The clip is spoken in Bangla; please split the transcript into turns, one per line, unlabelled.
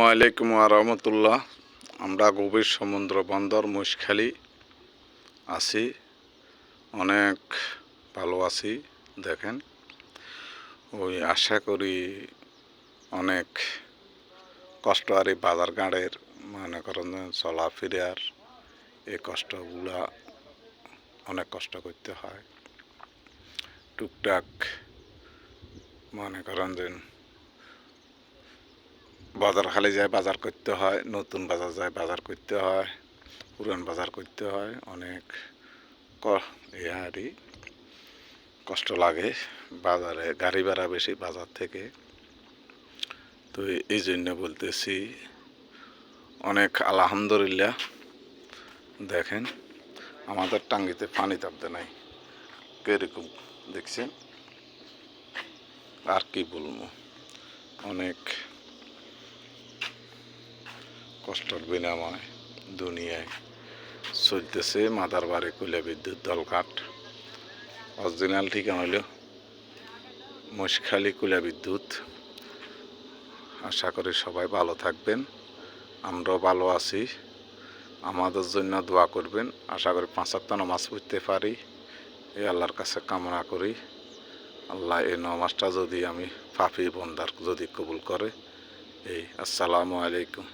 আসসালামু আলাইকুম ওয়া রাহমাতুল্লাহ। আমরা গভীর সমুদ্র বন্দর মহেশখালী আছি, অনেক ভালো আছি। দেখেন, ওই আশা করি অনেক কষ্ট আর এই বাজার ঘাটের মনে করেন চলাফেরার এই কষ্টগুলা অনেক কষ্ট করতে হয়। টুকটাক মনে করেন যে বাজার খালি যায় বাজার করতে হয়, নতুন বাজার যায় বাজার করতে হয়, পুরান বাজার করতে হয়, অনেক কষ্ট লাগে। বাজারে গাড়ি ভাড়া বেশি বাজার থেকে, তো এই জন্য বলতেছি অনেক আলহামদুলিল্লাহ। দেখেন, আমাদের টাঙ্গিতে পানি তাপতে নাই, কিরকম দেখছেন? আর কি বলবো, অনেক কষ্টের বিনিময় দুনিয়ায় চলতেছে মাদার বাড়ি কুলা বিদ্যুৎ দলঘাট। অরিজিনাল ঠিকানা হইল মহেশখালী কুলা বিদ্যুৎ। আশা করি সবাই ভালো থাকবেন, আমরাও ভালো আছি। আমাদের জন্য দোয়া করবেন। আশা করি 5 ওয়াক্ত নামাজ পড়তে পারি, এই আল্লাহর কাছে কামনা করি। আল্লাহ এই নামাজটা যদি আমি পাপী বান্দার যদি কবুল করে। এই আসসালামু আলাইকুম।